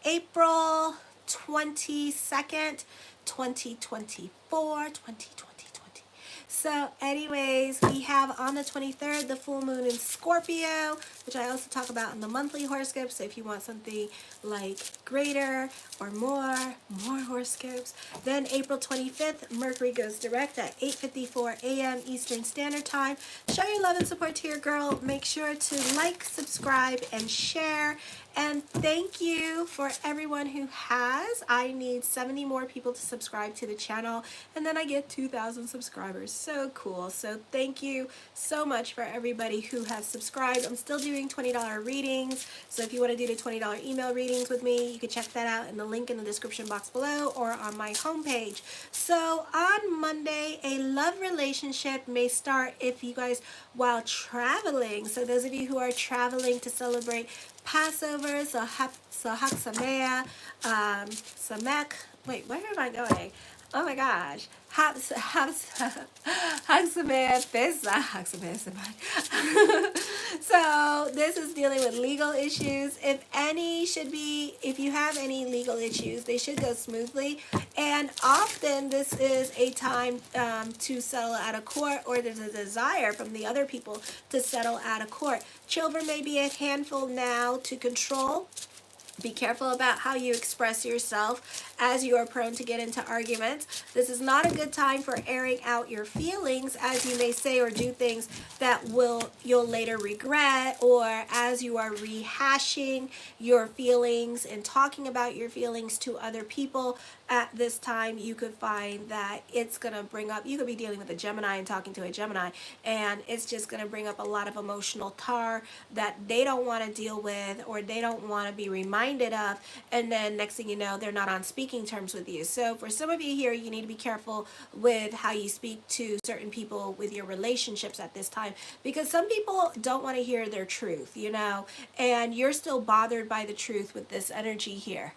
April 22nd, 2024, 2020. So anyways, we have on the 23rd, the full moon in Scorpio, which I also talk about in the monthly horoscope. So if you want something like greater or more horoscopes. Then April 25th, Mercury goes direct at 8:54 a.m. Eastern Standard Time. Show your love and support to your girl. Make sure to like, subscribe, and share. And thank you for everyone who has. I need 70 more people to subscribe to the channel, and then I get 2,000 subscribers. So cool. So thank you so much for everybody who has subscribed. I'm still doing $20 readings. So if you want to do the $20 email readings with me, you can check that out in the link in the description box below or on my homepage. So on Monday, a love relationship may start if you guys while traveling. So those of you who are traveling to celebrate Passover, so Hag Sameach, Samek. Wait, where am I going? Oh my gosh. Hag Sameach Pesach. So this is dealing with legal issues. If you have any legal issues, they should go smoothly. And often this is a time to settle out of court, or there's a desire from the other people to settle out of court. Children may be a handful now to control. Be careful about how you express yourself, as you are prone to get into arguments. This is not a good time for airing out your feelings, as you may say or do things that you'll later regret, or as you are rehashing your feelings and talking about your feelings to other people. At this time, you could find that it's going to bring up, you could be dealing with a Gemini and talking to a Gemini, and it's just going to bring up a lot of emotional tar that they don't want to deal with, or they don't want to be reminded of, and then next thing you know, they're not on speaking terms with you. So for some of you here, you need to be careful with how you speak to certain people with your relationships at this time, because some people don't want to hear their truth, you know, and you're still bothered by the truth with this energy here.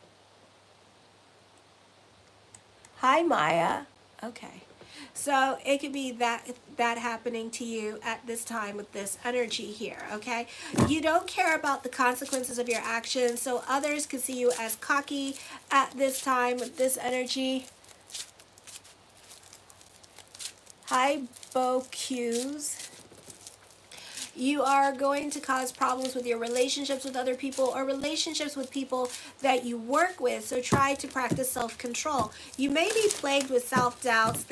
Hi, Maya. Okay. So it could be that happening to you at this time with this energy here, okay? You don't care about the consequences of your actions, so others could see you as cocky at this time with this energy. Hi, Bo Q's. You are going to cause problems with your relationships with other people, or relationships with people that you work with, so try to practice self-control. You may be plagued with self-doubts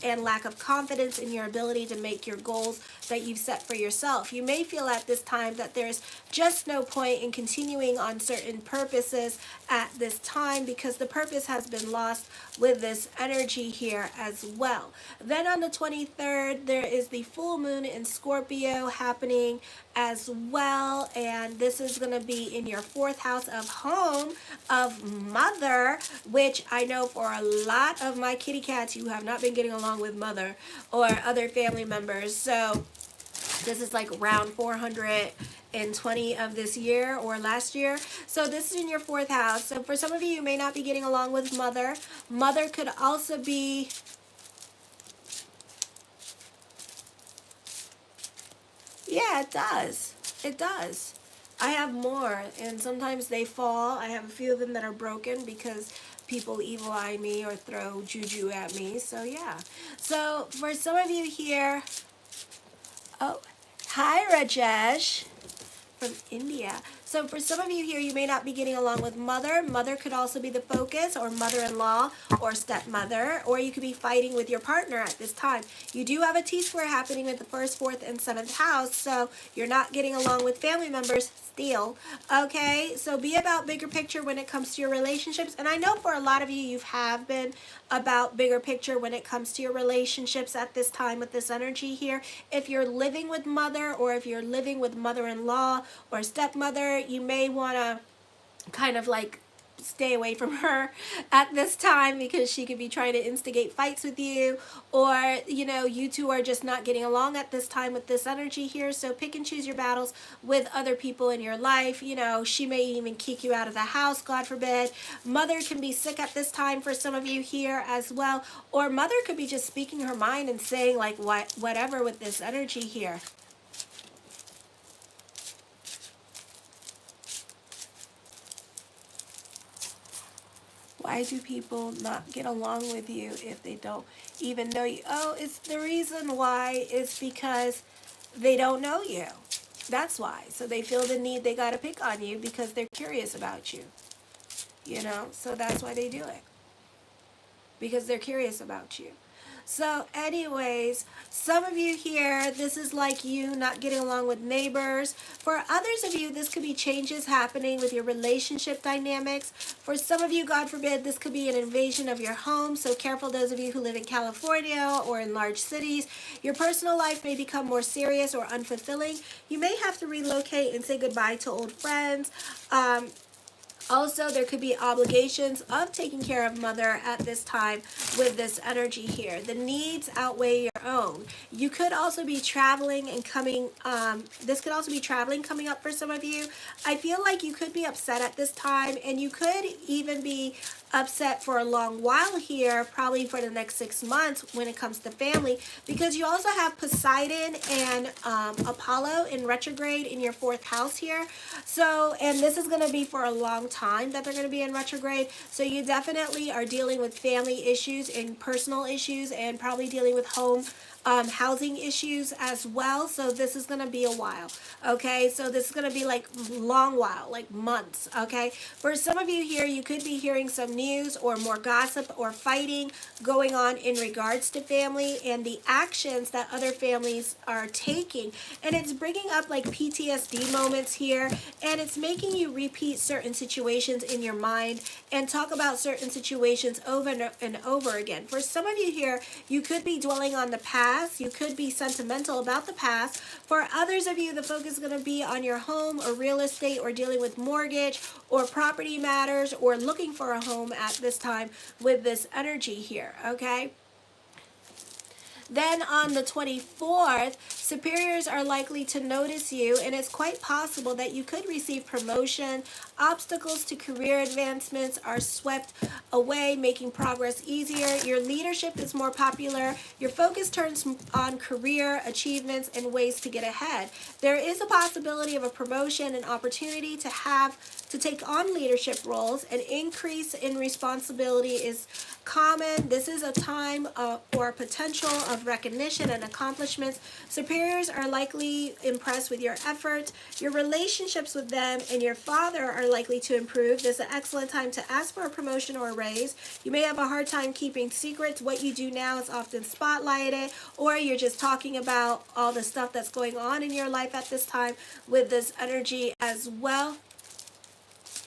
and lack of confidence in your ability to make your goals that you've set for yourself. You may feel at this time that there's just no point in continuing on certain purposes at this time, because the purpose has been lost with this energy here as well. Then on the 23rd, there is the full moon in Scorpio happening as well, and this is going to be in your 4th house of home, of mother, which I know for a lot of my kitty cats, you have not been getting along with mother or other family members. So this is like round 420 of this year or last year. So this is in your 4th house. So for some of you, you may not be getting along with mother. Mother could also be yeah, it does. It does. I have more, and sometimes they fall. I have a few of them that are broken because people evil eye me or throw juju at me. So yeah. So for some of you here, oh, hi Rajesh from India. So for some of you here, you may not be getting along with mother. Mother could also be the focus, or mother-in-law, or stepmother, or you could be fighting with your partner at this time. You do have a T-square happening with the 1st, 4th, and 7th house, so you're not getting along with family members still. Okay, so be about bigger picture when it comes to your relationships. And I know for a lot of you, have been about bigger picture when it comes to your relationships at this time with this energy here. If you're living with mother, or if you're living with mother-in-law or stepmother, you may want to kind of like stay away from her at this time, because she could be trying to instigate fights with you, or you know, you two are just not getting along at this time with this energy here. So pick and choose your battles with other people in your life. You know, she may even kick you out of the house, God forbid. Mother can be sick at this time for some of you here as well, or mother could be just speaking her mind and saying like whatever with this energy here. Why do people not get along with you if they don't even know you? Oh, it's the reason why is because they don't know you. That's why. So they feel the need, they got to pick on you because they're curious about you. You know, so that's why they do it. Because they're curious about you. So anyways, some of you here, this is like you not getting along with neighbors. For others of you, this could be changes happening with your relationship dynamics. For some of you, God forbid, this could be an invasion of your home. So careful those of you who live in California or in large cities. Your personal life may become more serious or unfulfilling. You may have to relocate and say goodbye to old friends. Also, there could be obligations of taking care of mother at this time with this energy here. The needs outweigh your own. You could also be traveling and coming, this could also be traveling coming up for some of you. I feel like you could be upset at this time, and you could even be upset for a long while here, probably for the next 6 months when it comes to family, because you also have Poseidon and Apollo in retrograde in your 4th house here. So, and this is going to be for a long time that they're going to be in retrograde. So you definitely are dealing with family issues and personal issues, and probably dealing with home housing issues as well. So this is going to be a while. Okay, so this is going to be like long while, like months. Okay, for some of you here, you could be hearing some news or more gossip or fighting going on in regards to family and the actions that other families are taking, and it's bringing up like PTSD moments here, and it's making you repeat certain situations in your mind and talk about certain situations over and over again. For some of you here, you could be dwelling on the past. You could be sentimental about the past. For others of you, the focus is going to be on your home or real estate, or dealing with mortgage or property matters, or looking for a home at this time with this energy here, okay? Then on the 24th, superiors are likely to notice you, and it's quite possible that you could receive promotion. Obstacles to career advancements are swept away, making progress easier. Your leadership is more popular. Your focus turns on career achievements and ways to get ahead. There is a possibility of a promotion and opportunity to take on leadership roles. An increase in responsibility is common. This is a time or potential of recognition and accomplishments. Superiors are likely impressed with your efforts. Your relationships with them and your father are likely to improve. This is an excellent time to ask for a promotion or a raise. You may have a hard time keeping secrets. What you do now is often spotlighted, or you're just talking about all the stuff that's going on in your life at this time with this energy as well.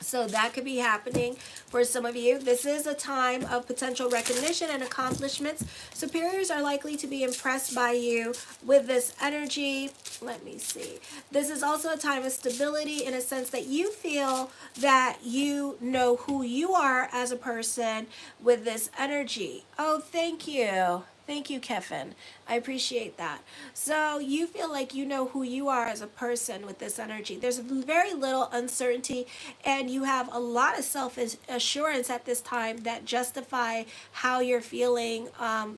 So that could be happening for some of you. This is a time of potential recognition and accomplishments. Superiors are likely to be impressed by you with this energy. Let me see. This is also a time of stability, in a sense that you feel that you know who you are as a person with this energy. Oh, thank you. Thank you, Kevin. I appreciate that. So you feel like you know who you are as a person with this energy. There's very little uncertainty, and you have a lot of self-assurance at this time that justify how you're feeling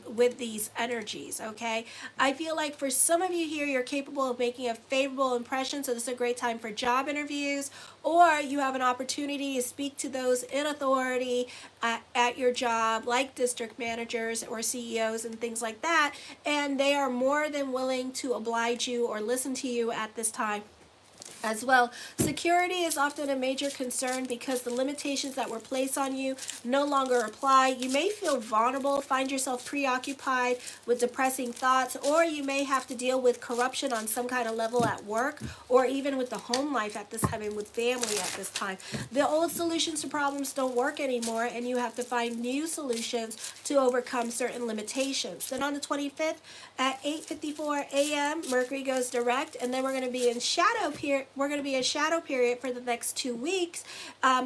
with these energies, okay? I feel like for some of you here, you're capable of making a favorable impression, so this is a great time for job interviews, or you have an opportunity to speak to those in authority at your job, like district managers or CEOs and things like that, and they are more than willing to oblige you or listen to you at this time as well. Security is often a major concern because the limitations that were placed on you no longer apply. You may feel vulnerable, find yourself preoccupied with depressing thoughts, or you may have to deal with corruption on some kind of level at work, or even with the home life at this time and with family at this time. The old solutions to problems don't work anymore, and you have to find new solutions to overcome certain limitations. Then on the 25th at 8:54 a.m., Mercury goes direct, and then we're going to be in shadow period. We're going to be in shadow period for the next 2 weeks.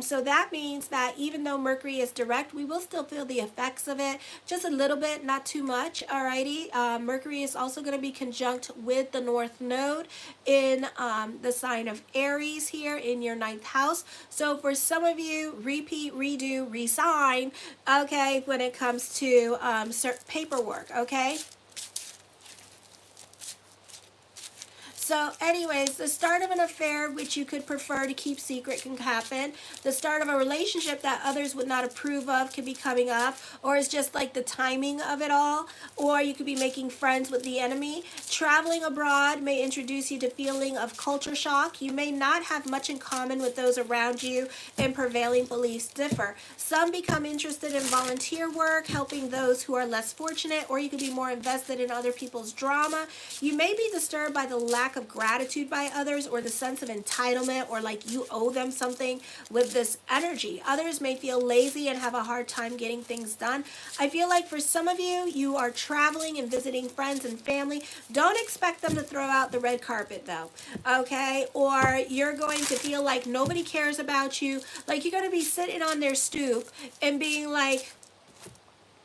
So that means that even though Mercury is direct, we will still feel the effects of it, just a little bit, not too much. Alrighty. Mercury is also going to be conjunct with the North Node in the sign of Aries here in your 9th house. So for some of you, repeat, redo, resign, okay, when it comes to paperwork, okay? So anyways, the start of an affair which you could prefer to keep secret can happen. The start of a relationship that others would not approve of can be coming up, or it's just like the timing of it all. Or you could be making friends with the enemy. Traveling abroad may introduce you to feeling of culture shock. You may not have much in common with those around you, and prevailing beliefs differ. Some become interested in volunteer work, helping those who are less fortunate, or you could be more invested in other people's drama. You may be disturbed by the lack of gratitude by others, or the sense of entitlement, or like you owe them something with this energy. Others may feel lazy and have a hard time getting things done. I feel like for some of you, you are traveling and visiting friends and family. Don't expect them to throw out the red carpet though, okay? Or you're going to feel like nobody cares about you. Like you're going to be sitting on their stoop and being like,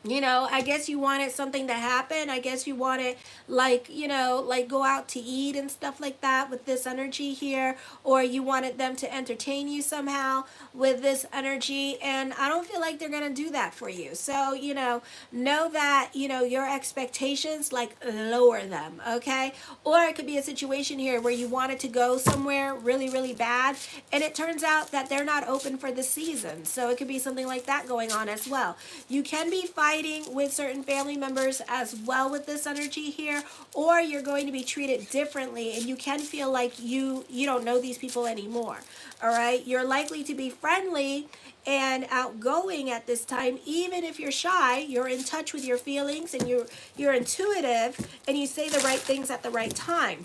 you know, I guess you wanted something to happen. I guess you wanted, like, you know, like go out to eat and stuff like that with this energy here. Or you wanted them to entertain you somehow with this energy. And I don't feel like they're going to do that for you. So, you know that, you know, your expectations, like, lower them, okay? Or it could be a situation here where you wanted to go somewhere really, really bad. And it turns out that they're not open for the season. So it could be something like that going on as well. You can be fighting with certain family members as well with this energy here, or you're going to be treated differently, and you can feel like you don't know these people anymore. All right, you're likely to be friendly and outgoing at this time. Even if you're shy, you're in touch with your feelings, and you're intuitive, and you say the right things at the right time.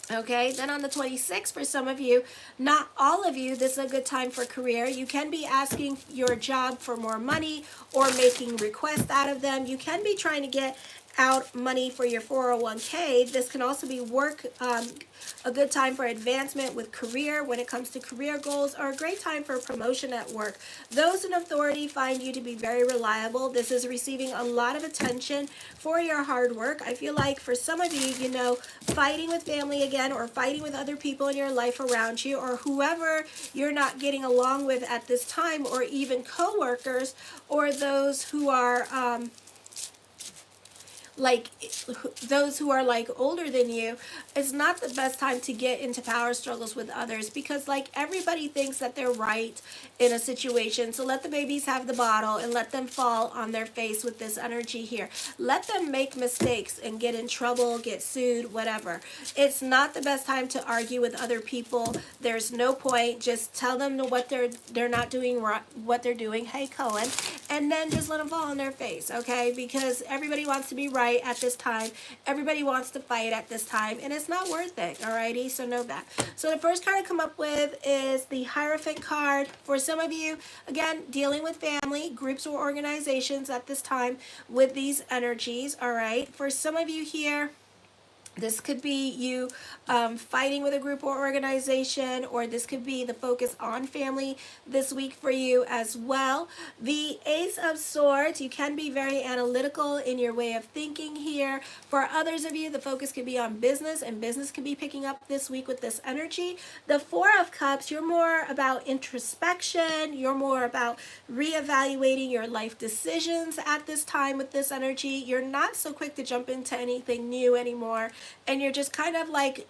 Okay, then on the 26th, for some of you, not all of you, this is a good time for career. You can be asking your job for more money or making requests out of them. You can be trying to get out money for your 401k. This can also be a good time for advancement with career when it comes to career goals, or a great time for promotion at work. Those in authority find you to be very reliable. This is receiving a lot of attention for your hard work. I feel like for some of you, you know, fighting with family again, or fighting with other people in your life around you, or whoever you're not getting along with at this time, or even co-workers, or those who are like those who are like older than you. It's not the best time to get into power struggles with others, because like everybody thinks that they're right in a situation. So let the babies have the bottle and let them fall on their face with this energy here. Let them make mistakes and get in trouble, get sued, whatever. It's not the best time to argue with other people. There's no point. Just tell them what they're not doing, what they're doing. Hey, Cohen. And then just let them fall on their face, okay? Because everybody wants to be right at this time. Everybody wants to fight at this time, and it's not worth it, alrighty? So know that. So the first card I come up with is the Hierophant card. For some of you, again, dealing with family, groups, or organizations at this time with these energies, alright? For some of you here, this could be you fighting with a group or organization, or this could be the focus on family this week for you as well. The Ace of Swords, you can be very analytical in your way of thinking here. For others of you, the focus could be on business, and business could be picking up this week with this energy. The Four of Cups, you're more about introspection. You're more about reevaluating your life decisions at this time with this energy. You're not so quick to jump into anything new anymore. And you're just kind of like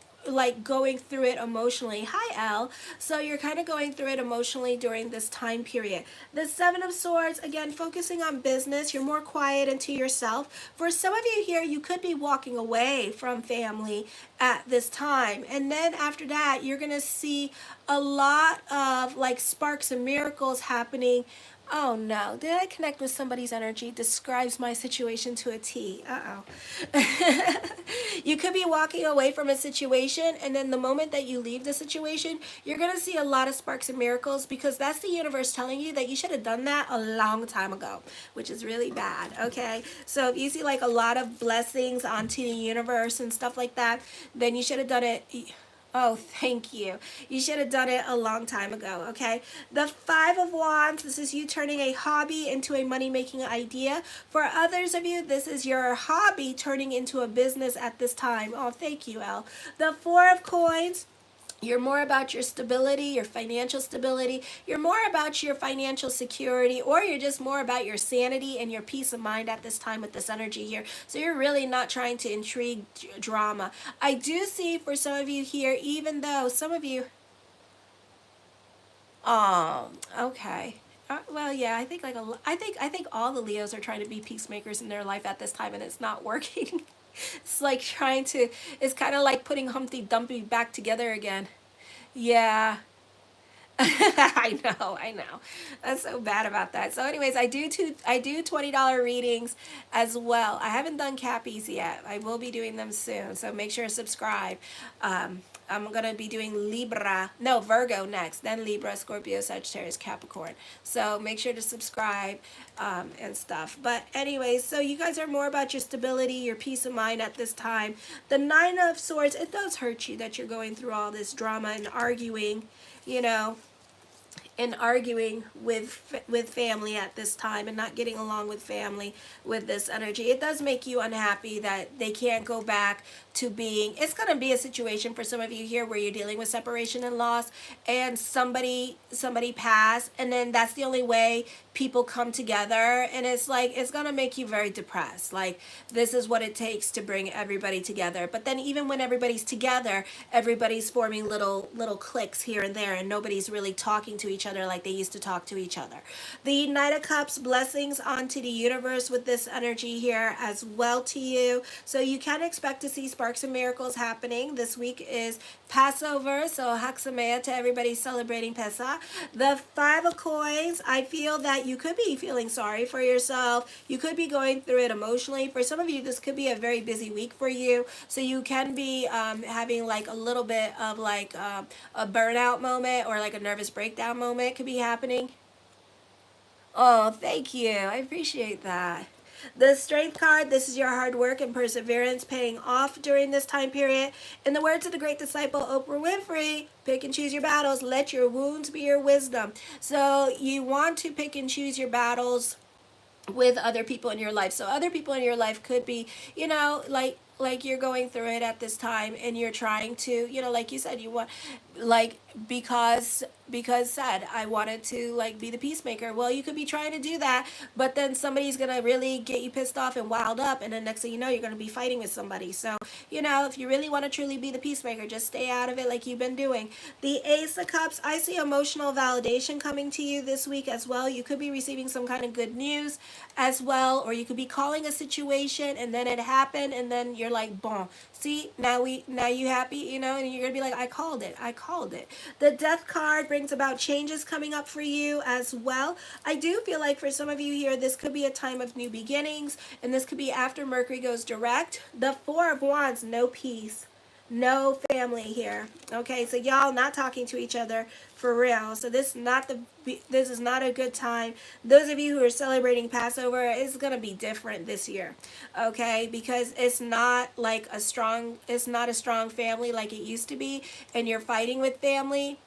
going through it emotionally. Hi, Elle. So you're kind of going through it emotionally during this time period. The Seven of Swords, again, focusing on business. You're more quiet and to yourself. For some of you here, you could be walking away from family at this time. And then after that, you're going to see a lot of like sparks and miracles happening. Oh no, did I connect with somebody's energy? Describes my situation to a T. You could be walking away from a situation, and then the moment that you leave the situation, you're going to see a lot of sparks and miracles, because that's the universe telling you that you should have done that a long time ago, which is really bad, okay? So if you see like a lot of blessings onto the universe and stuff like that, then you should have done it. Oh, thank you. You should have done it a long time ago, okay? The Five of Wands, this is you turning a hobby into a money-making idea. For others of you, this is your hobby turning into a business at this time. Oh, thank you, Elle. The Four of Coins, You're more about your stability, your financial stability. You're more about your financial security, or you're just more about your sanity and your peace of mind at this time with this energy here. So you're really not trying to intrigue drama. I do see for some of you here, even though some of you, oh, okay. Well, yeah, I think I think all the Leos are trying to be peacemakers in their life at this time, and it's not working. It's like trying to. It's kind of like putting Humpty Dumpty back together again. Yeah. I know. That's so bad about that. So, anyways, I do $20 readings as well. I haven't done Cappies yet. I will be doing them soon. So make sure to subscribe. I'm gonna be doing Virgo next, then Libra, Scorpio, Sagittarius, Capricorn. So make sure to subscribe and stuff. But anyways, so you guys are more about your stability, your peace of mind at this time. The Nine of Swords, it does hurt you that you're going through all this drama and arguing, you know, and arguing with family at this time and not getting along with family with this energy. It does make you unhappy that they can't go back to being, it's going to be a situation for some of you here where you're dealing with separation and loss, and somebody passed, and then that's the only way people come together, and it's like it's going to make you very depressed. Like, this is what it takes to bring everybody together. But then even when everybody's together, everybody's forming little cliques here and there, and nobody's really talking to each other like they used to talk to each other. The Knight of Cups, blessings onto the universe with this energy here as well to you. So you can expect to see sparks and miracles happening. This week is Passover, so Haksameah to everybody celebrating Pesach. The Five of Coins, I feel that you could be feeling sorry for yourself. You could be going through it emotionally. For some of you, this could be a very busy week for you. So you can be having like a little bit of like a burnout moment, or like a nervous breakdown moment could be happening. Oh, thank you. I appreciate that. The Strength card, this is your hard work and perseverance paying off during this time period. In the words of the great disciple Oprah Winfrey, pick and choose your battles. Let your wounds be your wisdom. So you want to pick and choose your battles with other people in your life. So other people in your life could be, like you're going through it at this time, and you're trying to, like you said, you want, like, because said I wanted to like be the peacemaker. Well, you could be trying to do that, but then somebody's gonna really get you pissed off and wild up, and then next thing you know, you're gonna be fighting with somebody. So if you really want to truly be the peacemaker, just stay out of it like you've been doing. The Ace of Cups, I see emotional validation coming to you this week as well. You could be receiving some kind of good news as well, or you could be calling a situation and then it happened, and then you're like, boom, see, now you happy, and you're gonna be like, I called it. The Death card brings about changes coming up for you as well. I do feel like for some of you here, this could be a time of new beginnings, and this could be after Mercury goes direct. The Four of Wands, no peace, no family here. Okay, so y'all not talking to each other for real. So this is not a good time. Those of you who are celebrating Passover, it's gonna be different this year, okay? Because it's not a strong family like it used to be, and you're fighting with family.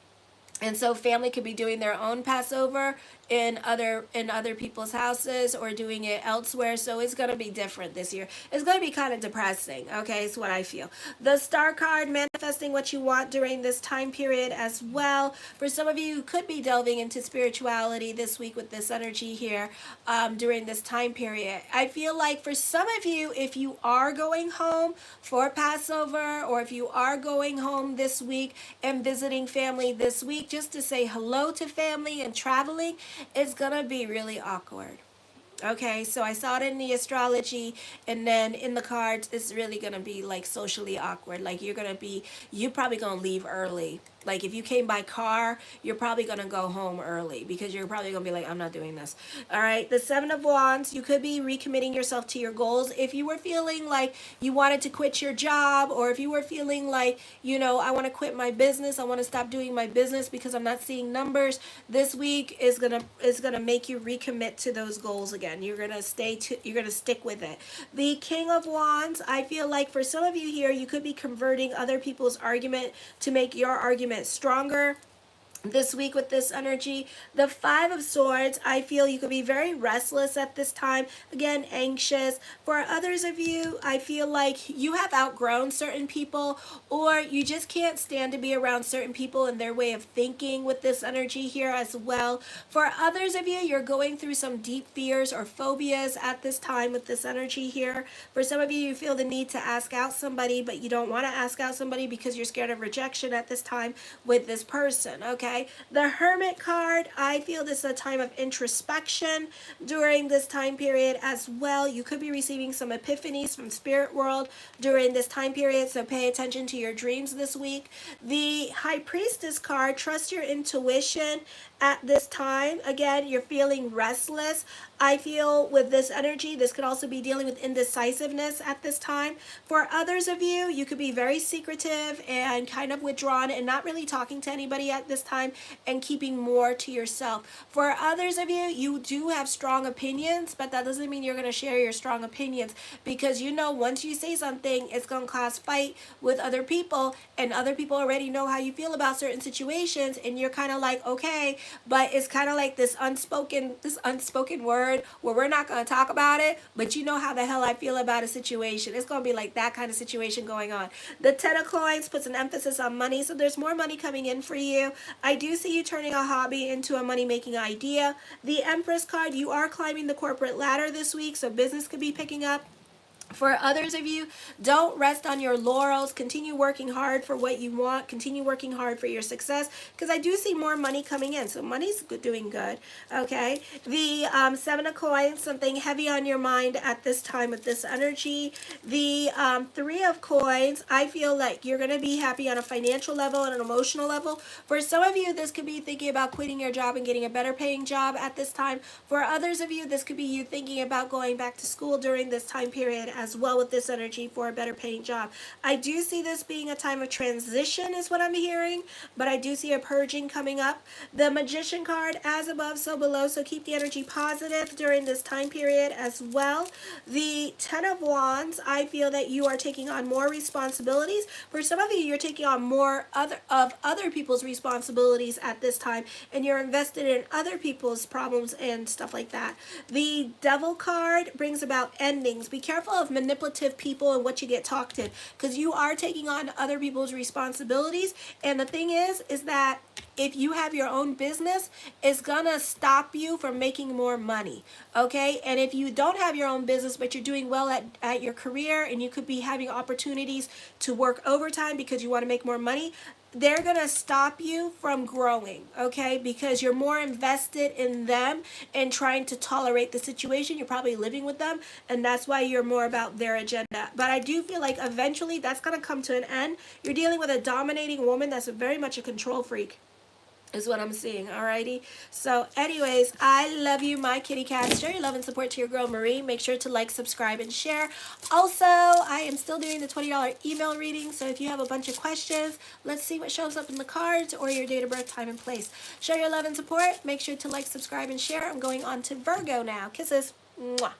And so family could be doing their own Passover in other people's houses, or doing it elsewhere. So it's going to be different this year. It's going to be kind of depressing, okay? It's what I feel. The Star card, manifesting what you want during this time period as well. For some of you who could be delving into spirituality this week with this energy here during this time period. I feel like for some of you, if you are going home for Passover, or if you are going home this week and visiting family this week, just to say hello to family and traveling, it's gonna be really awkward. Okay, so I saw it in the astrology, and then in the cards, it's really gonna be like socially awkward. Like you're probably gonna leave early. Like if you came by car, you're probably gonna go home early, because you're probably gonna be like, I'm not doing this. All right, the Seven of Wands, you could be recommitting yourself to your goals. If you were feeling like you wanted to quit your job, or if you were feeling like, I want to quit my business, I want to stop doing my business because I'm not seeing numbers, this week is gonna make you recommit to those goals again. You're gonna stick with it. The King of Wands, I feel like for some of you here, you could be converting other people's argument to make your argument stronger. this week with this energy. The Five of Swords, I feel you could be very restless at this time, again anxious. For others of you, I feel like you have outgrown certain people, or you just can't stand to be around certain people and their way of thinking with this energy here as well. For others of you, you're going through some deep fears or phobias at this time with this energy here. For some of you, you feel the need to ask out somebody, but you don't want to ask out somebody because you're scared of rejection at this time with this person, okay? The Hermit card, I feel this is a time of introspection during this time period as well. You could be receiving some epiphanies from spirit world during this time period, so pay attention to your dreams this week. The High Priestess card, trust your intuition at this time. Again, you're feeling restless. I feel with this energy, this could also be dealing with indecisiveness at this time. For others of you, you could be very secretive and kind of withdrawn and not really talking to anybody at this time and keeping more to yourself. For others of you, you do have strong opinions, but that doesn't mean you're going to share your strong opinions, because you know once you say something, it's going to cause fight with other people, and other people already know how you feel about certain situations, and you're kind of like, okay, but it's kind of like this unspoken word where we're not going to talk about it, but you know how the hell I feel about a situation. It's going to be like that kind of situation going on. The Ten of Coins puts an emphasis on money, so there's more money coming in for you. I do see you turning a hobby into a money-making idea. The Empress card, you are climbing the corporate ladder this week, so business could be picking up. For others of you, don't rest on your laurels. Continue working hard for what you want. Continue working hard for your success, because I do see more money coming in. So money's doing good, okay? The Seven of Coins, something heavy on your mind at this time with this energy. The Three of Coins, I feel like you're going to be happy on a financial level and an emotional level. For some of you, this could be thinking about quitting your job and getting a better paying job at this time. For others of you, this could be you thinking about going back to school during this time period as well with this energy for a better paying job. I do see this being a time of transition is what I'm hearing, but I do see a purging coming up. The Magician card, as above, so below, so keep the energy positive during this time period as well. The Ten of Wands, I feel that you are taking on more responsibilities. For some of you, you're taking on more other people's responsibilities at this time, and you're invested in other people's problems and stuff like that. The Devil card brings about endings. Be careful of manipulative people and what you get talked in, because you are taking on other people's responsibilities. And the thing is that if you have your own business, it's gonna stop you from making more money, okay? And if you don't have your own business, but you're doing well at your career, and you could be having opportunities to work overtime because you want to make more money, they're going to stop you from growing, okay? Because you're more invested in them and trying to tolerate the situation. You're probably living with them, and that's why you're more about their agenda. But I do feel like eventually that's going to come to an end. You're dealing with a dominating woman that's very much a control freak, is what I'm seeing. Alrighty, so anyways, I love you, my kitty cats. Show your love and support to your girl Marie. Make sure to like, subscribe, and share. Also, I am still doing the $20 email reading, so if you have a bunch of questions, let's see what shows up in the cards, or your date of birth, time, and place. Show your love and support. Make sure to like, subscribe, and share. I'm going on to Virgo now. Kisses. Mwah.